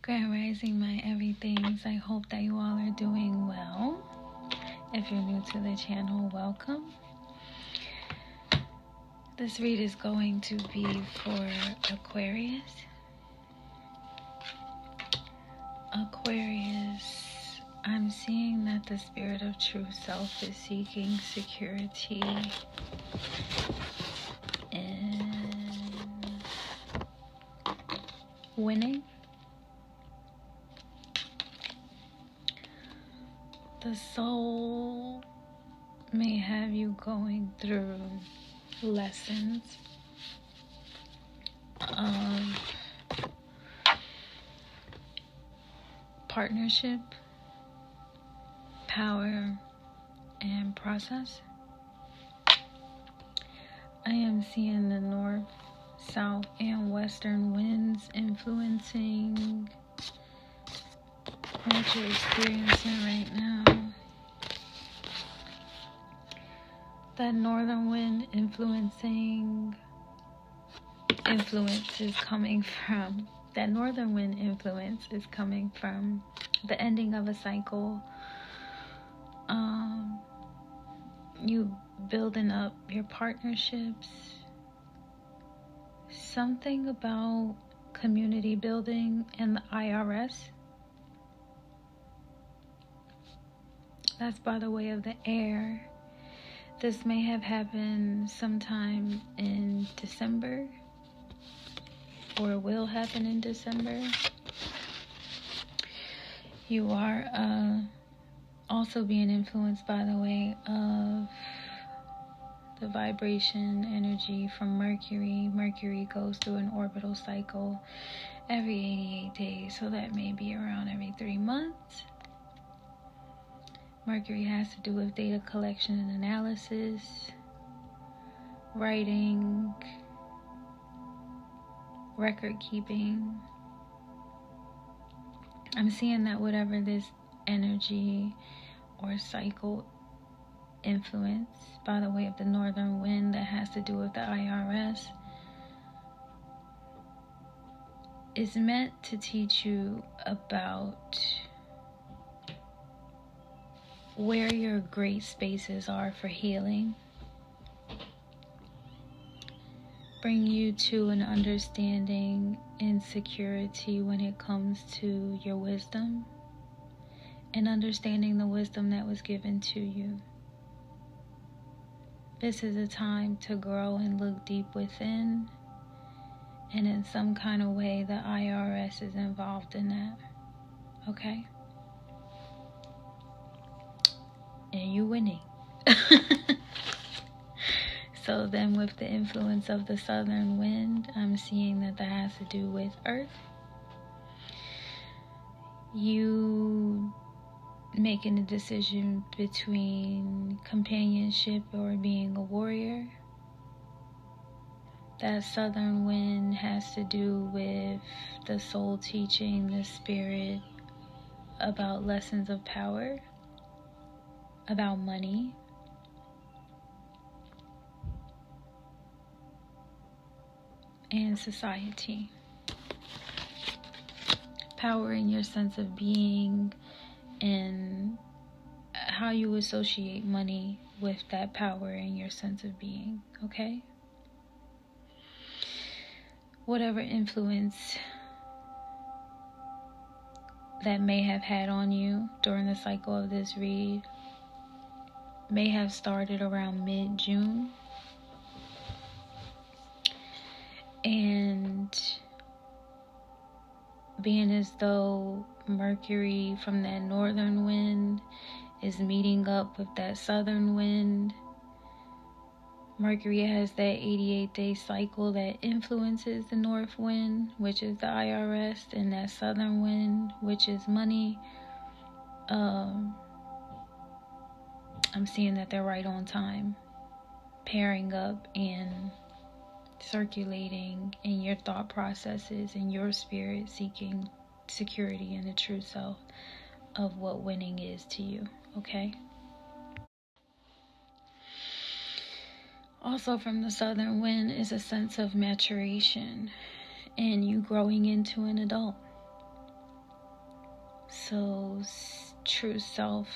Grand Rising, my everythings. I hope that you all are doing well. If you're new to the channel, welcome. This read is going to be for Aquarius. Aquarius, I'm seeing that the spirit of true self is seeking security and winning. The soul may have you going through lessons of partnership, power, and process. I am seeing the north, south, and western winds influencing what you're experiencing right now. That northern wind influence is coming from the ending of a cycle, you building up your partnerships, something about community building and the IRS. That's by the way of the air. This may have happened sometime in December, or will happen in December. You are also being influenced by the way of the vibration energy from Mercury. Mercury goes through an orbital cycle every 88 days, so that may be around every 3 months. Mercury has to do with data collection and analysis, writing, record keeping. I'm seeing that whatever this energy or cycle influence by the way of the northern wind that has to do with the IRS is meant to teach you about where your great spaces are for healing, bring you to an understanding and security when it comes to your wisdom and understanding the wisdom that was given to you. This is a time to grow and look deep within, and in some kind of way the IRS is involved in that, okay? And you winning. So then with the influence of the southern wind, I'm seeing that has to do with earth. You making a decision between companionship or being a warrior. That southern wind has to do with the soul teaching the spirit about lessons of power, about money, and society. Power in your sense of being and how you associate money with that power in your sense of being, okay? Whatever influence that may have had on you during the cycle of this read may have started around mid-June, and being as though Mercury from that northern wind is meeting up with that southern wind. Mercury has that 88-day cycle that influences the north wind, which is the IRS, and that southern wind, which is money. I'm seeing that they're right on time, pairing up and circulating in your thought processes and your spirit, seeking security in the true self of what winning is to you, okay? Also from the southern wind is a sense of maturation and you growing into an adult. So true self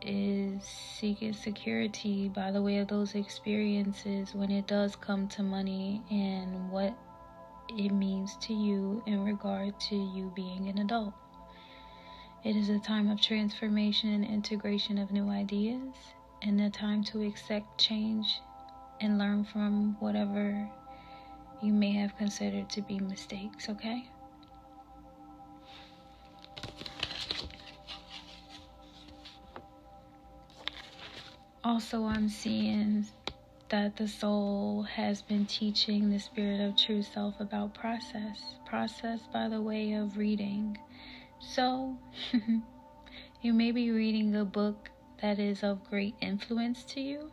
is seeking security by the way of those experiences when it does come to money and what it means to you in regard to you being an adult. It is a time of transformation and integration of new ideas, and a time to accept change and learn from whatever you may have considered to be mistakes, okay? Also, I'm seeing that the soul has been teaching the spirit of true self about process by the way of reading. So, you may be reading a book that is of great influence to you.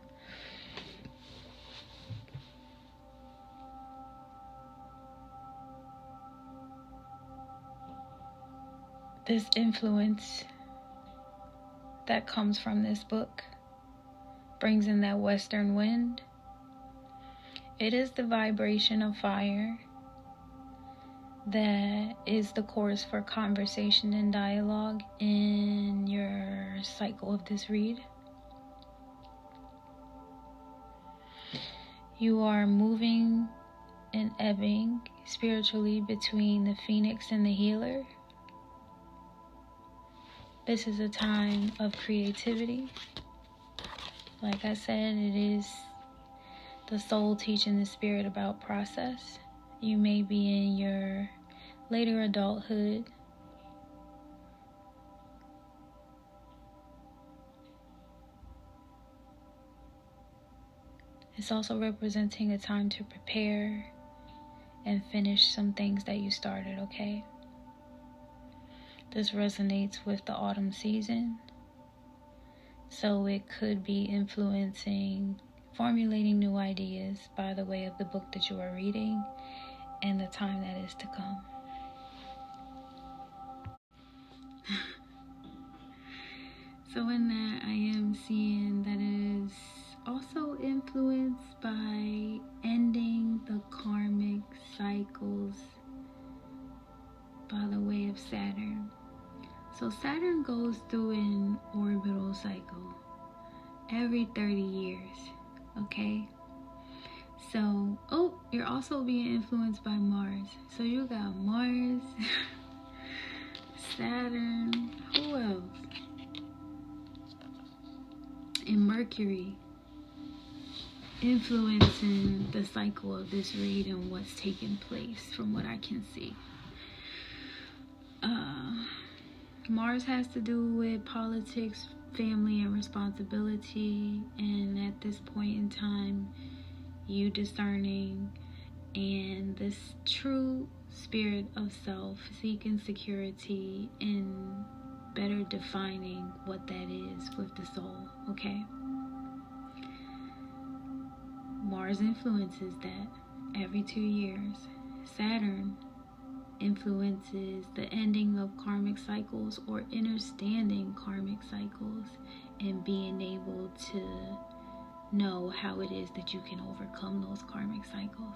This influence that comes from this book brings in that western wind. It is the vibration of fire that is the course for conversation and dialogue in your cycle of this read. You are moving and ebbing spiritually between the phoenix and the healer. This is a time of creativity. Like I said, it is the soul teaching the spirit about process. You may be in your later adulthood. It's also representing a time to prepare and finish some things that you started, okay? This resonates with the autumn season. So it could be influencing, formulating new ideas by the way of the book that you are reading and the time that is to come. So in that, I am seeing that it is also influenced by ending the karmic cycles by the way of Saturn. So Saturn goes through an orbital cycle every 30 years, okay? So, you're also being influenced by Mars. So you got Mars, Saturn, who else? And Mercury influencing the cycle of this read and what's taking place from what I can see. Mars has to do with politics, family, and responsibility, and at this point in time, you discerning and this true spirit of self seeking security and better defining what that is with the soul, okay? Mars influences that every 2 years. Saturn influences the ending of karmic cycles or understanding karmic cycles and being able to know how it is that you can overcome those karmic cycles.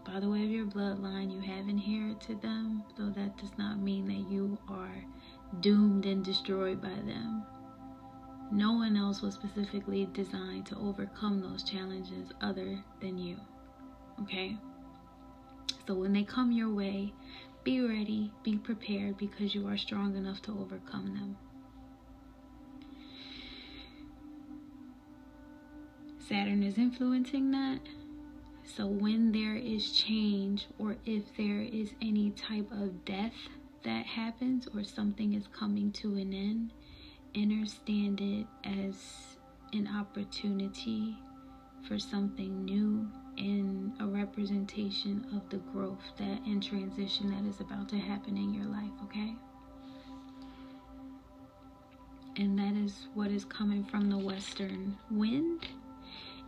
By the way of your bloodline, you have inherited them, though that does not mean that you are doomed and destroyed by them. No one else was specifically designed to overcome those challenges other than you, okay? So when they come your way, be ready, be prepared, because you are strong enough to overcome them. Saturn is influencing that. So when there is change, or if there is any type of death that happens or something is coming to an end, understand it as an opportunity for something new and a representation of the growth that and transition that is about to happen in your life, okay? And that is what is coming from the western wind.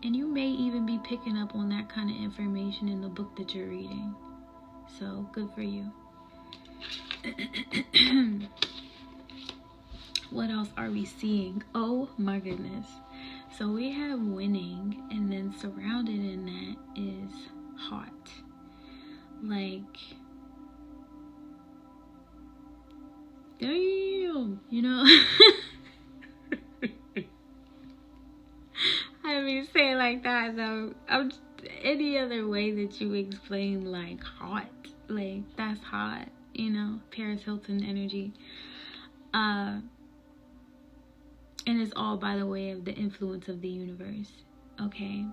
And you may even be picking up on that kind of information in the book that you're reading. So, good for you. What else are we seeing? Oh my goodness. So we have winning, and then surrounded in that is hot. Like, Damn, you know. I mean, say it like that though. Any other way that you explain like hot, like that's hot, you know, Paris Hilton energy. And it's all by the way of the influence of the universe. Okay,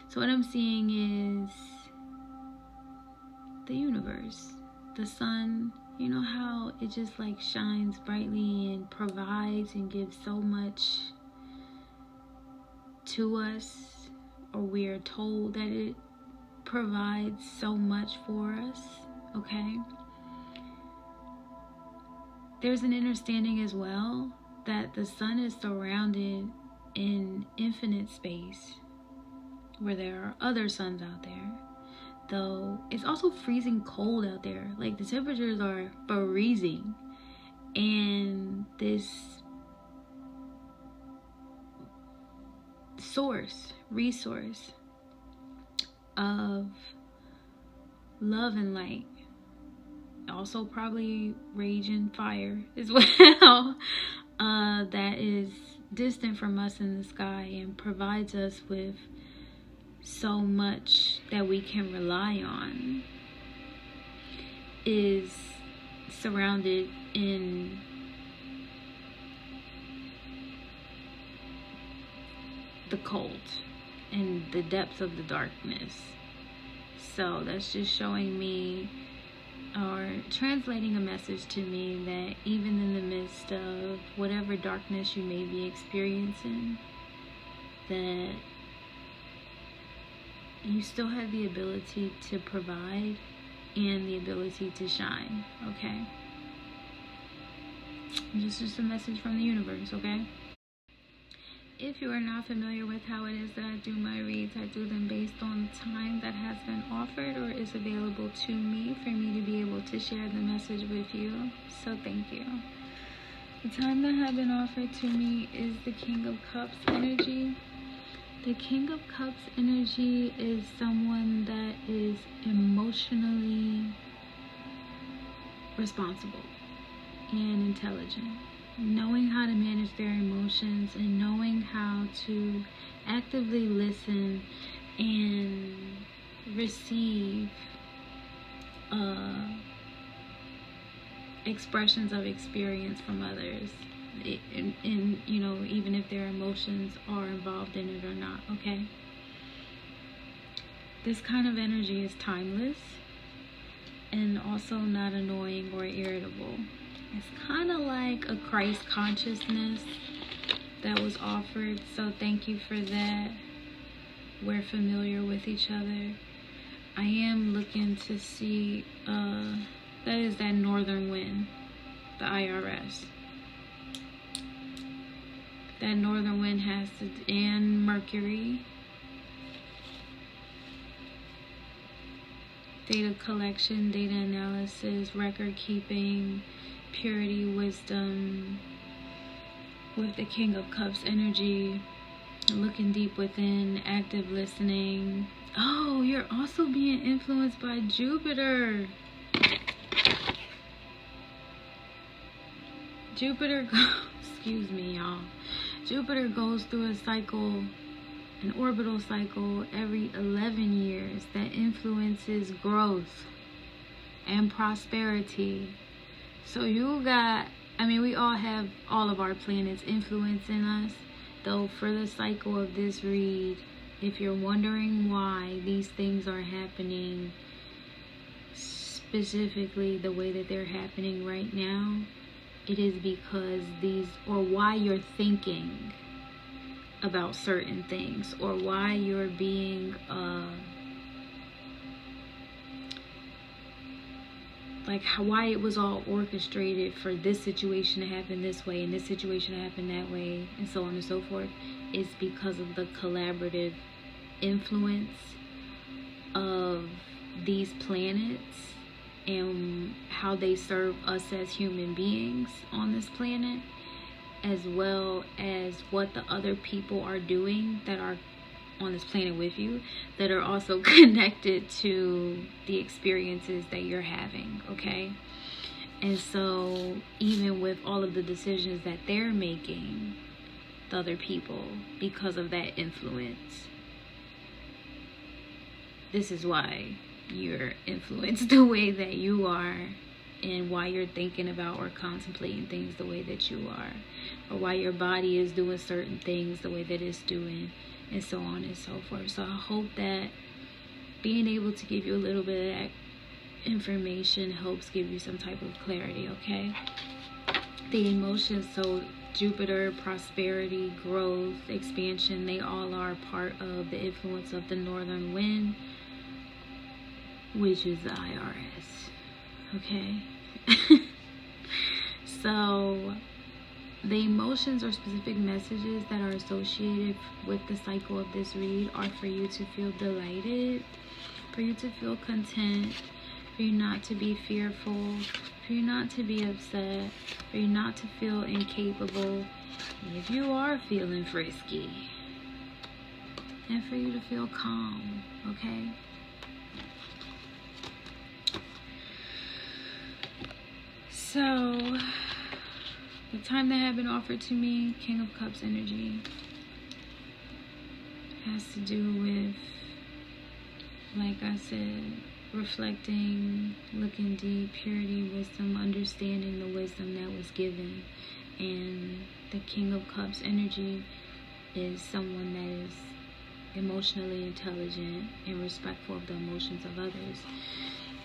so what I'm seeing is the universe, the sun. You know how it just like shines brightly and provides and gives so much to us, or we are told that it provides so much for us. Okay, there's an understanding as well that the sun is surrounded in infinite space where there are other suns out there, though it's also freezing cold out there. Like the temperatures are freezing, and this resource of love and light, also probably rage and fire as well, that is distant from us in the sky and provides us with so much that we can rely on, is surrounded in the cold and the depths of the darkness. So that's just showing me, or translating a message to me, that even in the midst of whatever darkness you may be experiencing, that you still have the ability to provide and the ability to shine. Okay, this is just a message from the universe. Okay, if you are not familiar with how it is that I do my reads, I do them based on the time that has been offered or is available to me for me to be able to share the message with you. So thank you. The time that has been offered to me is the King of Cups energy. The King of Cups energy is someone that is emotionally responsible and intelligent, knowing how to manage their emotions and knowing how to actively listen and receive expressions of experience from others, and you know, even if their emotions are involved in it or not. Okay, this kind of energy is timeless and also not annoying or irritable. It's kind of like a Christ consciousness that was offered, so thank you for that. We're familiar with each other. I am looking to see, that is that northern wind, the IRS. That northern wind has to, and Mercury. Data collection, data analysis, record keeping, purity, wisdom, with the King of Cups energy, looking deep within, active listening. Oh, you're also being influenced by Jupiter. Jupiter, excuse me, y'all. Jupiter goes through a cycle, an orbital cycle, every 11 years that influences growth and prosperity. So you got, I mean, we all have all of our planets influencing us, though for the cycle of this read, if you're wondering why these things are happening specifically the way that they're happening right now, it is because these, or why you're thinking about certain things, or why you're being like why it was all orchestrated for this situation to happen this way and this situation to happen that way, and so on and so forth, is because of the collaborative influence of these planets and how they serve us as human beings on this planet, as well as what the other people are doing that are on this planet with you, that are also connected to the experiences that you're having. Okay, And so even with all of the decisions that they're making, the other people, because of that influence, this is why you're influenced the way that you are, and why you're thinking about or contemplating things the way that you are, or why your body is doing certain things the way that it's doing, and so on and so forth. So I hope that being able to give you a little bit of that information helps give you some type of clarity, okay? The emotions, so Jupiter, prosperity, growth, expansion, they all are part of the influence of the northern wind, which is the IRS, okay? So the emotions or specific messages that are associated with the cycle of this read are for you to feel delighted, for you to feel content, for you not to be fearful, for you not to be upset, for you not to feel incapable if you are feeling frisky, and for you to feel calm, okay? So, the time that had been offered to me, King of Cups energy, has to do with, like I said, reflecting, looking deep, purity, wisdom, understanding the wisdom that was given. And the King of Cups energy is someone that is emotionally intelligent and respectful of the emotions of others.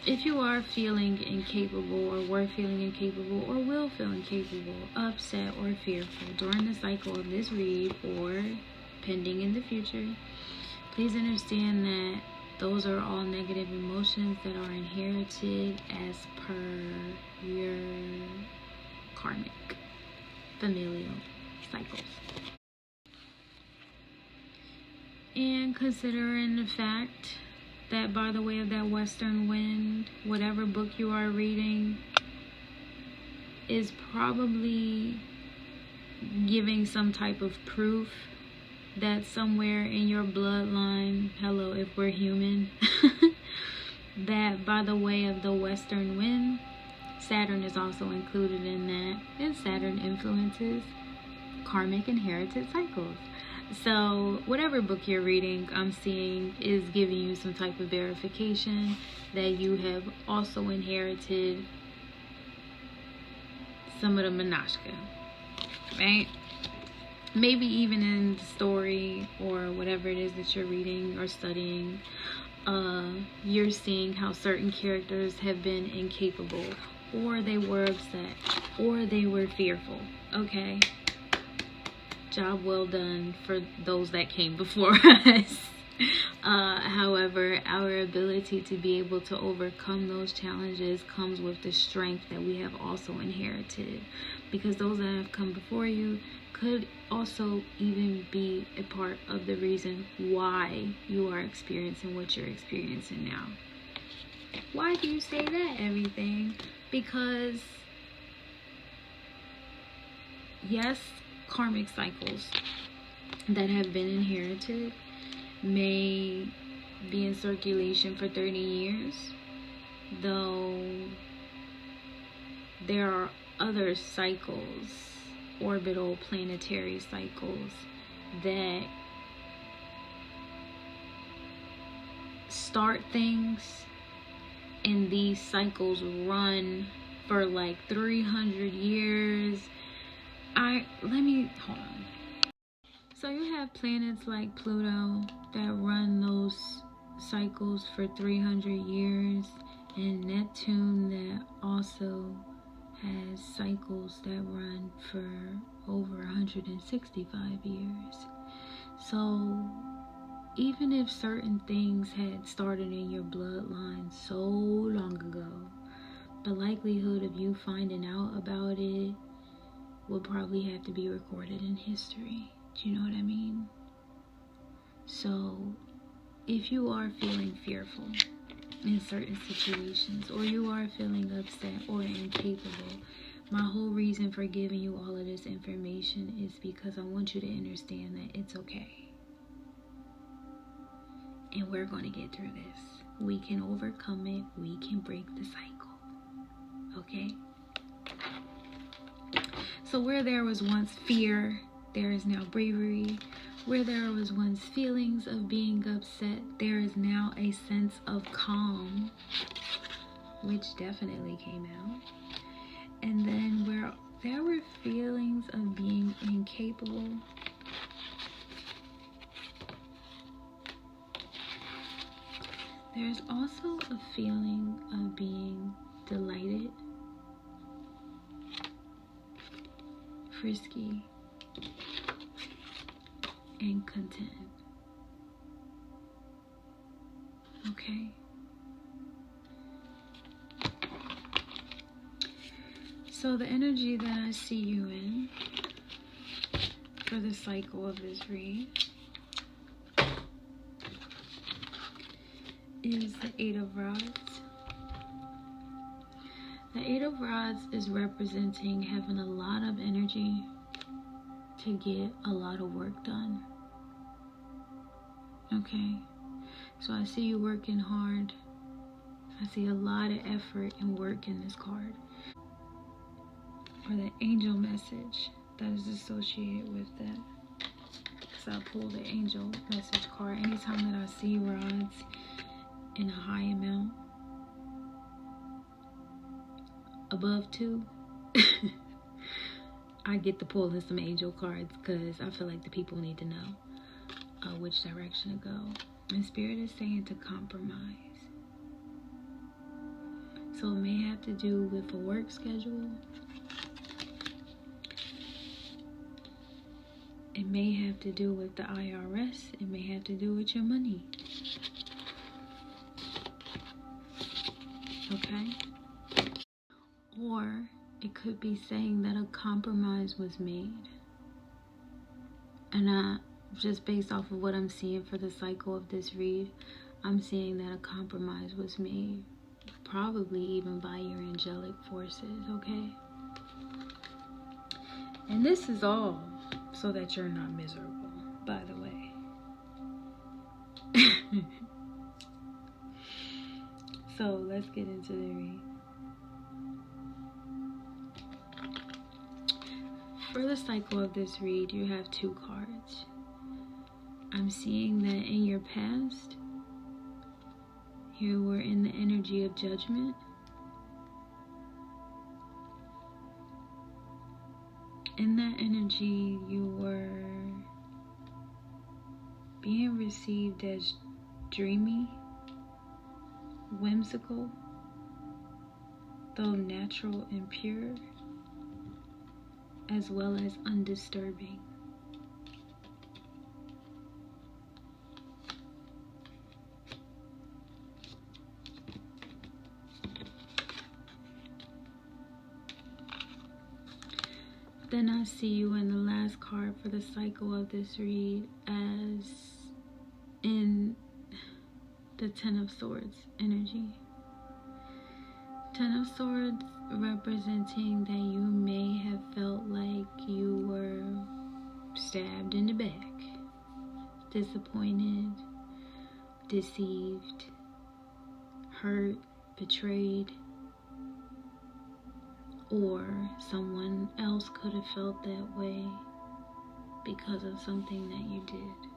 If you are feeling incapable, or were feeling incapable, or will feel incapable, upset, or fearful during the cycle of this read, or pending in the future, please understand that those are all negative emotions that are inherited as per your karmic, familial cycles. And considering the fact that by the way of that western wind, whatever book you are reading is probably giving some type of proof that somewhere in your bloodline, hello, if we're human, that by the way of the western wind, Saturn is also included in that, and Saturn influences karmic inherited cycles. So whatever book you're reading, I'm seeing is giving you some type of verification that you have also inherited some of the Menashka, right? Maybe even in the story or whatever it is that you're reading or studying, you're seeing how certain characters have been incapable, or they were upset, or they were fearful, okay? Job well done for those that came before us. However, our ability to be able to overcome those challenges comes with the strength that we have also inherited, because those that have come before you could also even be a part of the reason why you are experiencing what you're experiencing now. Why do you say that, everything? Because yes, karmic cycles that have been inherited may be in circulation for 30 years, though there are other cycles, orbital planetary cycles, that start things, and these cycles run for like 300 years. Hold on. So you have planets like Pluto that run those cycles for 300 years, and Neptune that also has cycles that run for over 165 years. So even if certain things had started in your bloodline so long ago, the likelihood of you finding out about it will probably have to be recorded in history. Do you know what I mean? So if you are feeling fearful in certain situations, or you are feeling upset or incapable, my whole reason for giving you all of this information is because I want you to understand that it's okay. And we're going to get through this. We can overcome it. We can break the cycle. Okay? So where there was once fear, there is now bravery. Where there was once feelings of being upset, there is now a sense of calm, which definitely came out. And then where there were feelings of being incapable, there's also a feeling of being delighted, frisky, and content. Okay? So the energy that I see you in for the cycle of this read is the Eight of Rods. The Eight of Rods is representing having a lot of energy to get a lot of work done. Okay? So I see you working hard. I see a lot of effort and work in this card. Or the angel message that is associated with that. Because I pulled the angel message card. Anytime that I see rods in a high amount, above 2, I get to pull in some angel cards because I feel like the people need to know which direction to go. And Spirit is saying to compromise. So it may have to do with a work schedule. It may have to do with the IRS. It may have to do with your money. Okay? Or it could be saying that a compromise was made. And just based off of what I'm seeing for the cycle of this read, I'm seeing that a compromise was made. Probably even by your angelic forces, okay? And this is all so that you're not miserable, by the way. So let's get into the read. For the cycle of this read, you have 2 cards. I'm seeing that in your past, you were in the energy of judgment. In that energy, you were being received as dreamy, whimsical, though natural and pure, as well as undisturbing. Then I see you in the last card for the cycle of this read as in the Ten of Swords energy. Ten of Swords representing that you may have felt like you were stabbed in the back, disappointed, deceived, hurt, betrayed, or someone else could have felt that way because of something that you did.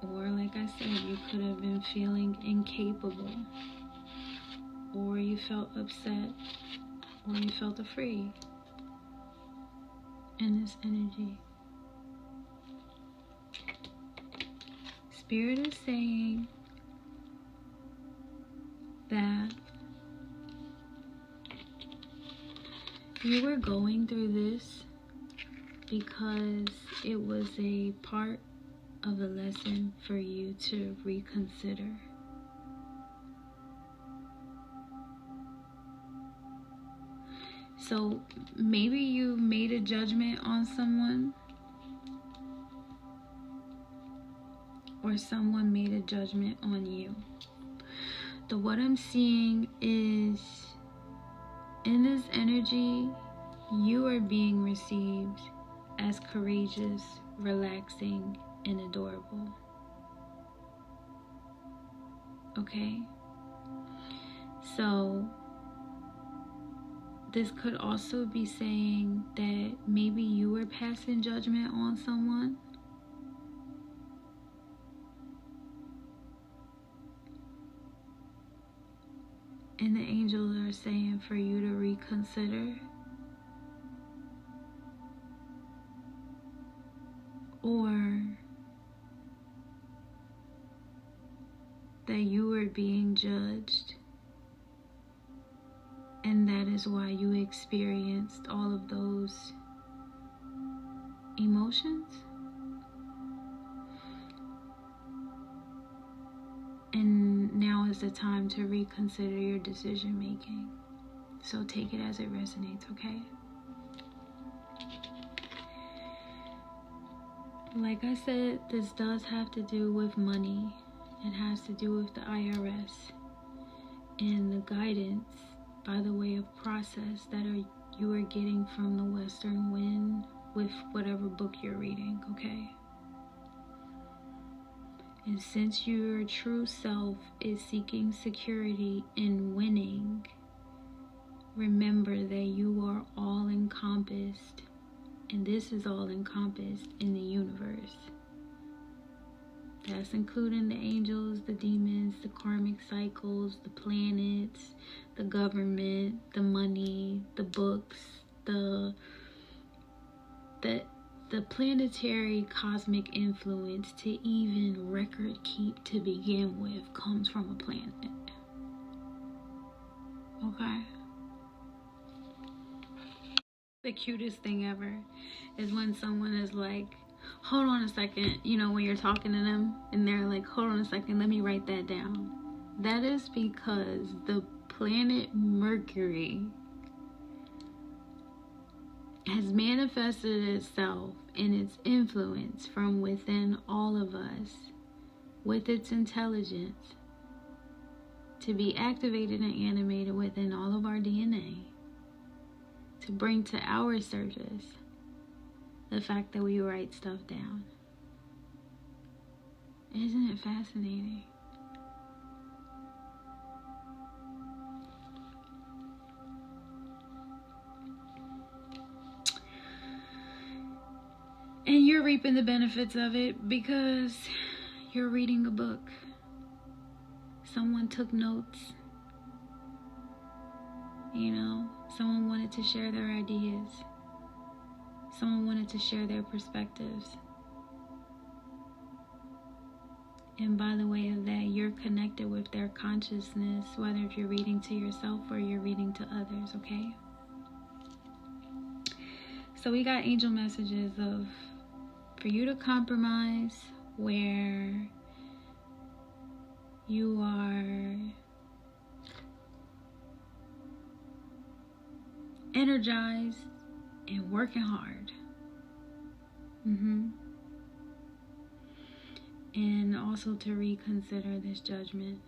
Or like I said, you could have been feeling incapable, or you felt upset, or you felt afraid in this energy. Spirit is saying that you were going through this because it was a part of a lesson for you to reconsider. So maybe you made a judgment on someone, or someone made a judgment on you. So what I'm seeing is in this energy, you are being received as courageous, relaxing, and adorable. Okay? So this could also be saying that maybe you were passing judgment on someone. And the angels are saying for you to reconsider. Or that you were being judged. And that is why you experienced all of those emotions. And now is the time to reconsider your decision making. So take it as it resonates, okay? Like I said, this does have to do with money. It has to do with the IRS and the guidance by the way of process that you are getting from the Western Wind with whatever book you're reading, okay? And since your true self is seeking security and winning, remember that you are all encompassed, and this is all encompassed in the universe. That's including the angels, the demons, the karmic cycles, the planets, the government, the money, the books, the planetary cosmic influence to even record keep to begin with comes from a planet. Okay? The cutest thing ever is when someone is like, hold on a second, you know, when you're talking to them and they're like, hold on a second, let me write that down. That is because the planet Mercury has manifested itself in its influence from within all of us with its intelligence to be activated and animated within all of our DNA to bring to our surface the fact that we write stuff down. Isn't it fascinating? And you're reaping the benefits of it because you're reading a book. Someone took notes. You know, someone wanted to share their ideas. Someone wanted to share their perspectives. And by the way of that, you're connected with their consciousness, whether if you're reading to yourself or you're reading to others, okay? So we got angel messages of for you to compromise where you are energized and working hard. And also to reconsider this judgment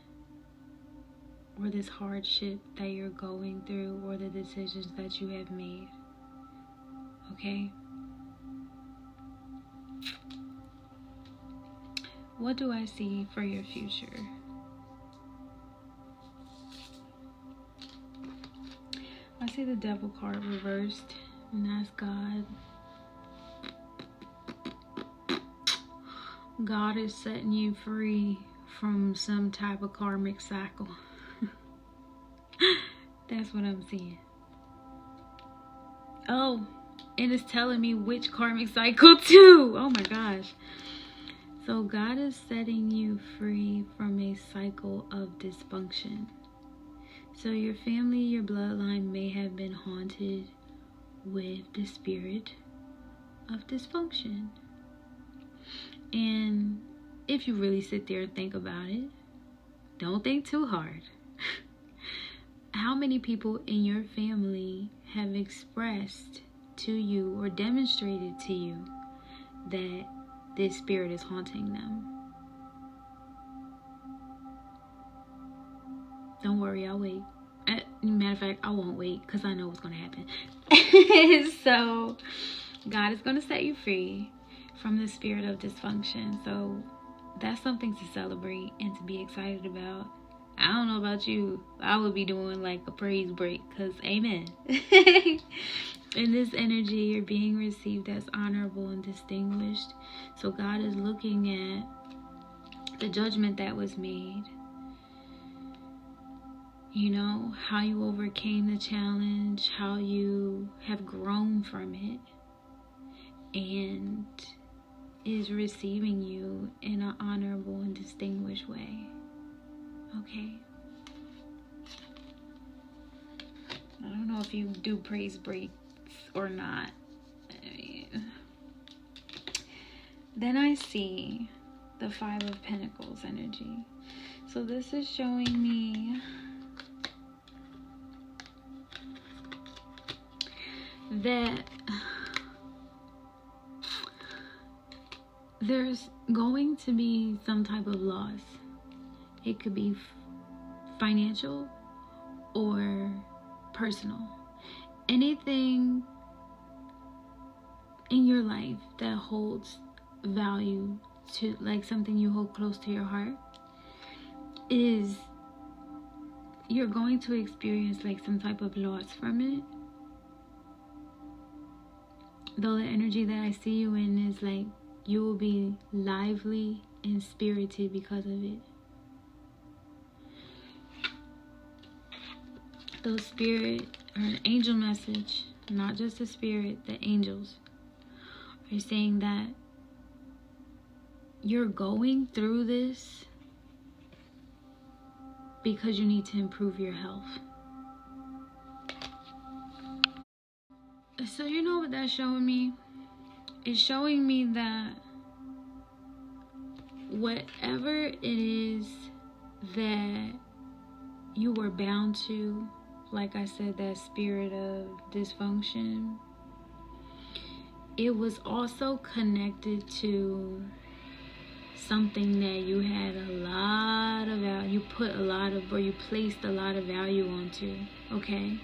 or this hardship that you're going through or the decisions that you have made. Okay? What do I see for your future? I see the Devil card reversed, and that's God. God is setting you free from some type of karmic cycle. That's what I'm seeing. Oh, and it's telling me which karmic cycle too. Oh my gosh. So God is setting you free from a cycle of dysfunction. So your family, your bloodline may have been haunted with the spirit of dysfunction. And if you really sit there and think about it, don't think too hard. How many people in your family have expressed to you or demonstrated to you that this spirit is haunting them? Don't worry, I'll wait. Matter of fact, I won't wait because I know what's going to happen. So, God is going to set you free from the spirit of dysfunction. So, that's something to celebrate and to be excited about. I don't know about you. I would be doing like a praise break, because amen. In this energy, you're being received as honorable and distinguished. So God is looking at the judgment that was made. You know, how you overcame the challenge, how you have grown from it, and is receiving you in an honorable and distinguished way. Okay? I don't know if you do praise breaks or not. Then I see the Five of Pentacles energy. So this is showing me that there's going to be some type of loss. It could be financial or personal. Anything in your life that holds value to, like something you hold close to your heart, is you're going to experience like some type of loss from it. Though the energy that I see you in is like you will be lively and spirited because of it. The spirit or an angel message, not just the spirit, the angels are saying that you're going through this because you need to improve your health. So you know what that's showing me? It's showing me that whatever it is that you were bound to, like I said, that spirit of dysfunction, it was also connected to something that you had a lot of value, you put a lot of, or you placed a lot of value onto, okay?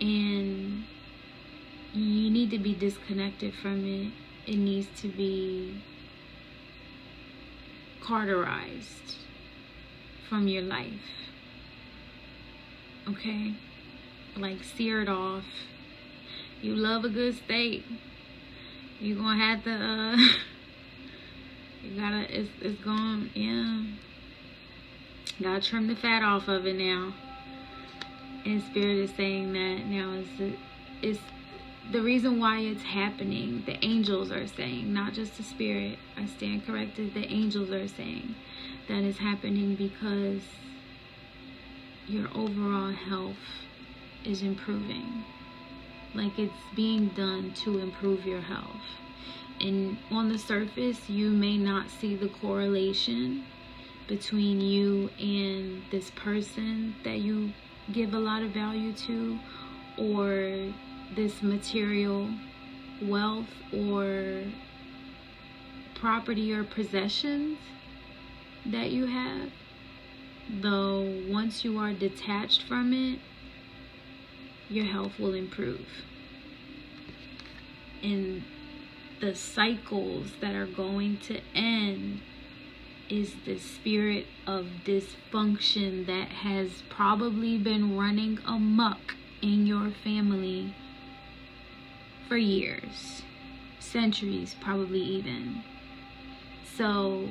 And you need to be disconnected from it. It needs to be cauterized from your life, okay? Like seared off. You love a good steak, you're gonna have to you gotta, it's gonna, yeah, gotta trim the fat off of it now. And Spirit is saying that now is the reason why it's happening. The angels are saying, not just the spirit, I stand corrected, the angels are saying that is happening because your overall health is improving. Like it's being done to improve your health. And on the surface, you may not see the correlation between you and this person that you give a lot of value to, or this material wealth or property or possessions that you have. Though once you are detached from it, your health will improve. And the cycles that are going to end is the spirit of dysfunction that has probably been running amok in your family for years, centuries, probably even. So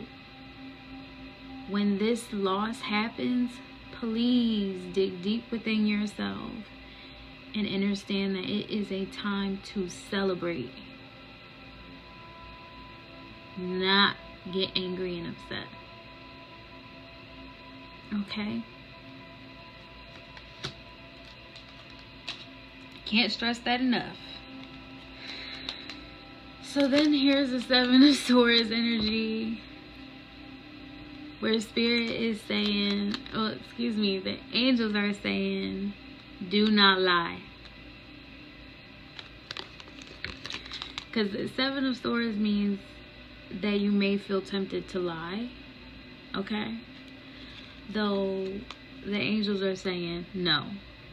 when this loss happens, please dig deep within yourself and understand that it is a time to celebrate, not get angry and upset. Okay? Can't stress that enough. So then here's the Seven of Swords energy, where Spirit is saying, the angels are saying, do not lie. Because the Seven of Swords means that you may feel tempted to lie, okay? Though the angels are saying, no,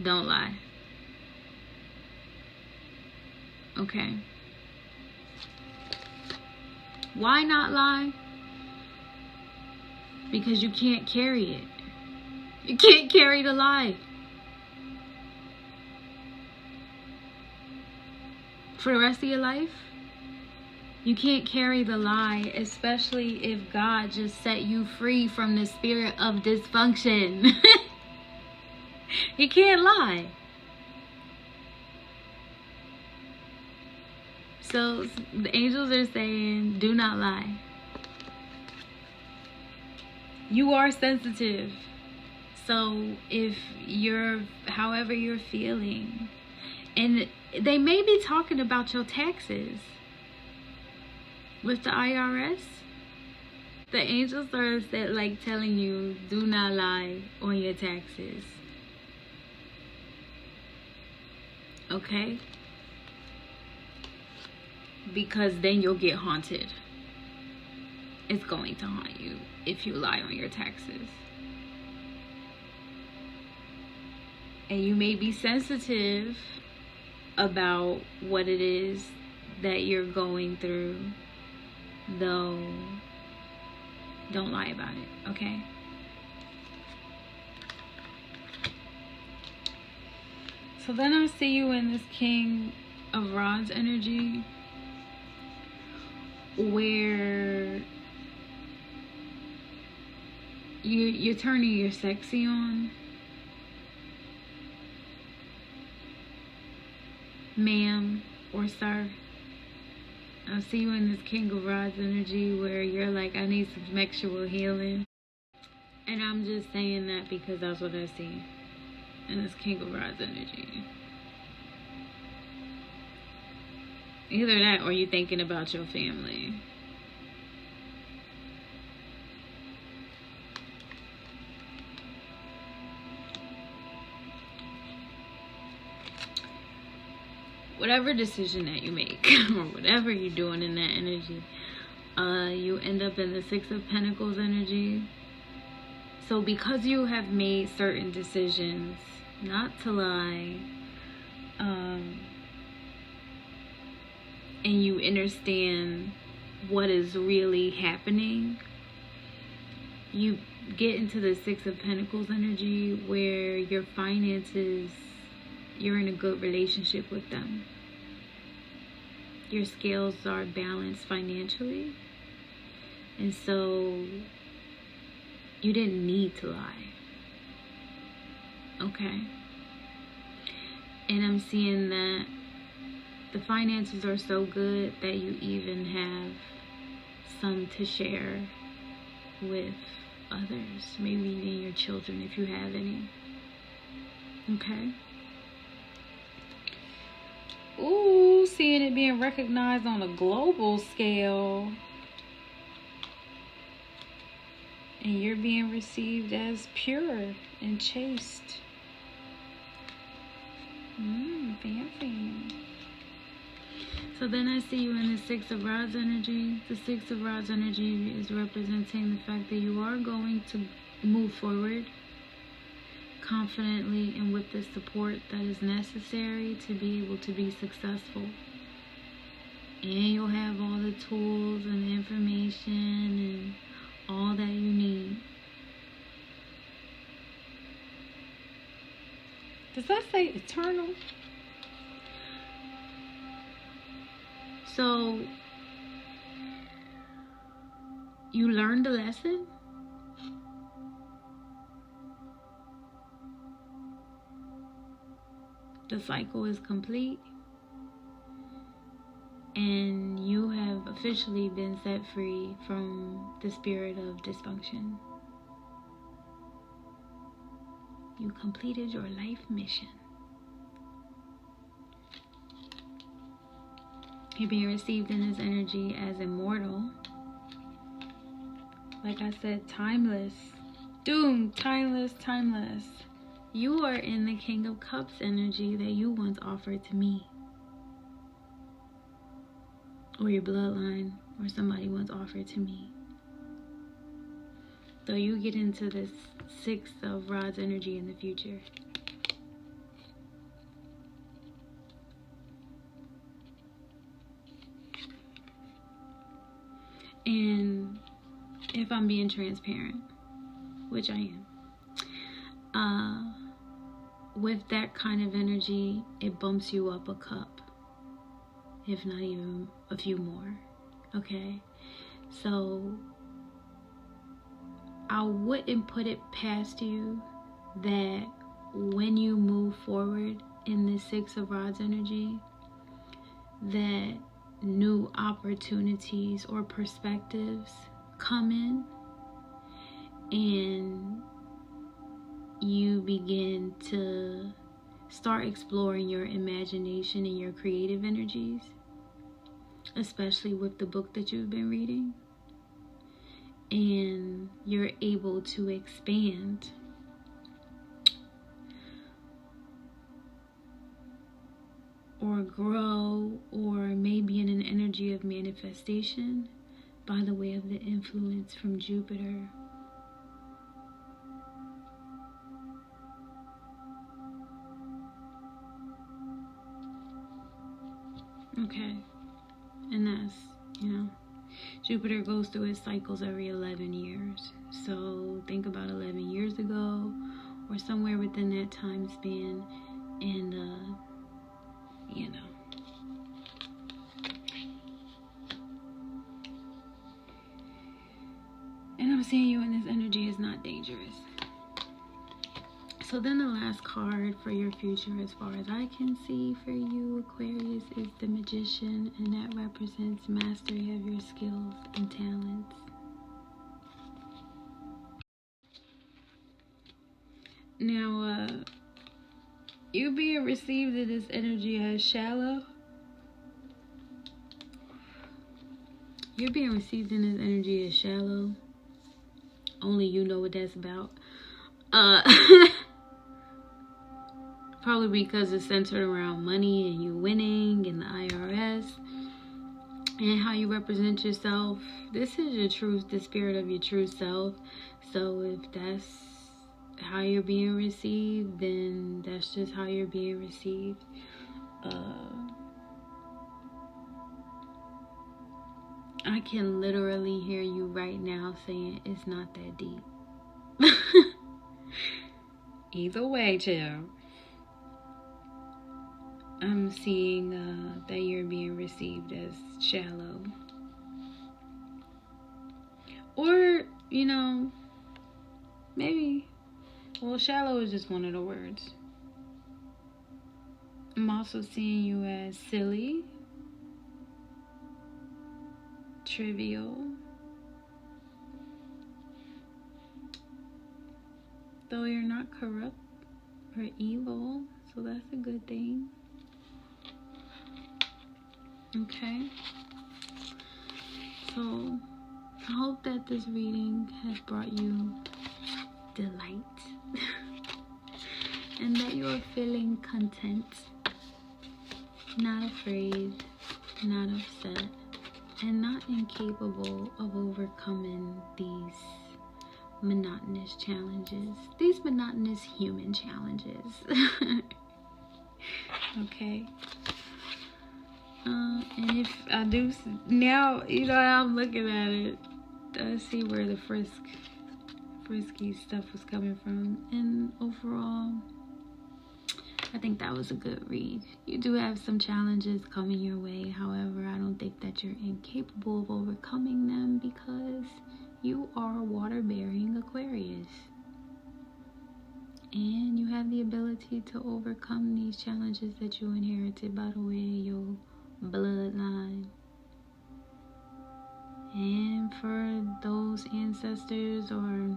don't lie. Okay? Why not lie? Because you can't carry it. You can't carry the lie. For the rest of your life, you can't carry the lie, especially if God just set you free from the spirit of dysfunction. You can't lie. So the angels are saying, do not lie. You are sensitive. So if you're, however you're feeling, and they may be talking about your taxes with the IRS. The angels are like telling you, do not lie on your taxes. Okay? Because then you'll get haunted. It's going to haunt you if you lie on your taxes. And you may be sensitive about what it is that you're going through, though don't lie about it, okay? So then I see you in this King of Rods energy, where you're turning your sexy on. Ma'am or sir, I see you in this King of Rods energy where you're like, I need some sexual healing. And I'm just saying that because that's what I see in this King of Rods energy. Either that or you're thinking about your family. Whatever decision that you make or whatever you're doing in that energy, you end up in the Six of Pentacles energy. So because you have made certain decisions not to lie, and you understand what is really happening, you get into the Six of Pentacles energy where your finances, you're in a good relationship with them. Your scales are balanced financially. And so you didn't need to lie. Okay? And I'm seeing that the finances are so good that you even have some to share with others. Maybe even your children if you have any. Okay? Ooh, seeing it being recognized on a global scale. And you're being received as pure and chaste. Fancy. So then I see you in the Six of Rods energy. The Six of Rods energy is representing the fact that you are going to move forward confidently and with the support that is necessary to be able to be successful. And you'll have all the tools and the information and all that you need. Does that say eternal? So you learned the lesson. The cycle is complete. And you have officially been set free from the spirit of dysfunction. You completed your life mission. You're being received in this energy as immortal. Like I said, timeless. Doomed, timeless, timeless. You are in the King of Cups energy that you once offered to me. Or your bloodline, or somebody once offered to me. So you get into this Six of Rods energy in the future. And if I'm being transparent, which I am, with that kind of energy, it bumps you up a cup, if not even a few more. Okay, so I wouldn't put it past you that when you move forward in the Six of Rods energy, that new opportunities or perspectives come in, and you begin to start exploring your imagination and your creative energies, especially with the book that you've been reading, and you're able to expand or grow, or maybe in an energy of manifestation by the way of the influence from Jupiter. Okay, and that's, Jupiter goes through its cycles every 11 years. So think about 11 years ago, or somewhere within that time span, and and I'm seeing you in this energy is not dangerous. So then the last card for your future, as far as I can see for you, Aquarius, is the Magician, and that represents mastery of your skills and talents. Now, you being received in this energy as shallow. You're being received in this energy as shallow. Only you know what that's about. Probably because it's centered around money and you winning and the IRS and how you represent yourself. This is your truth, the spirit of your true self. So if that's how you're being received, then that's just how you're being received. I can literally hear you right now saying it's not that deep. Either way, chill. I'm seeing that you're being received as shallow. Or, maybe, well, shallow is just one of the words. I'm also seeing you as silly, trivial, though you're not corrupt or evil, so that's a good thing. Okay, so I hope that this reading has brought you delight and that you're feeling content, not afraid, not upset, and not incapable of overcoming these monotonous challenges, these monotonous human challenges. Okay. And if I do now, I'm looking at it, I see where the frisky stuff was coming from, and overall, I think that was a good read. You do have some challenges coming your way. However, I don't think that you're incapable of overcoming them, because you are a water-bearing Aquarius. And you have the ability to overcome these challenges that you inherited by the way of your bloodline. And for those ancestors or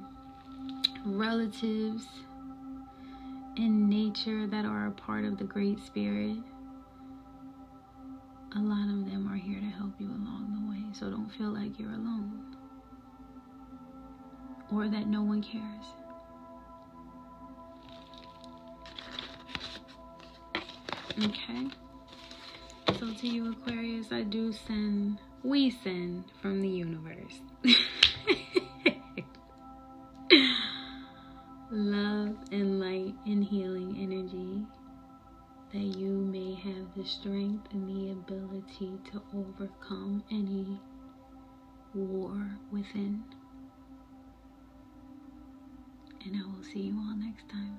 relatives in nature that are a part of the Great Spirit, a lot of them are here to help you along the way. So don't feel like you're alone, or that no one cares. Okay, so to you, Aquarius, we send from the universe love and light and healing energy, that you may have the strength and the ability to overcome any war within, and I will see you all next time.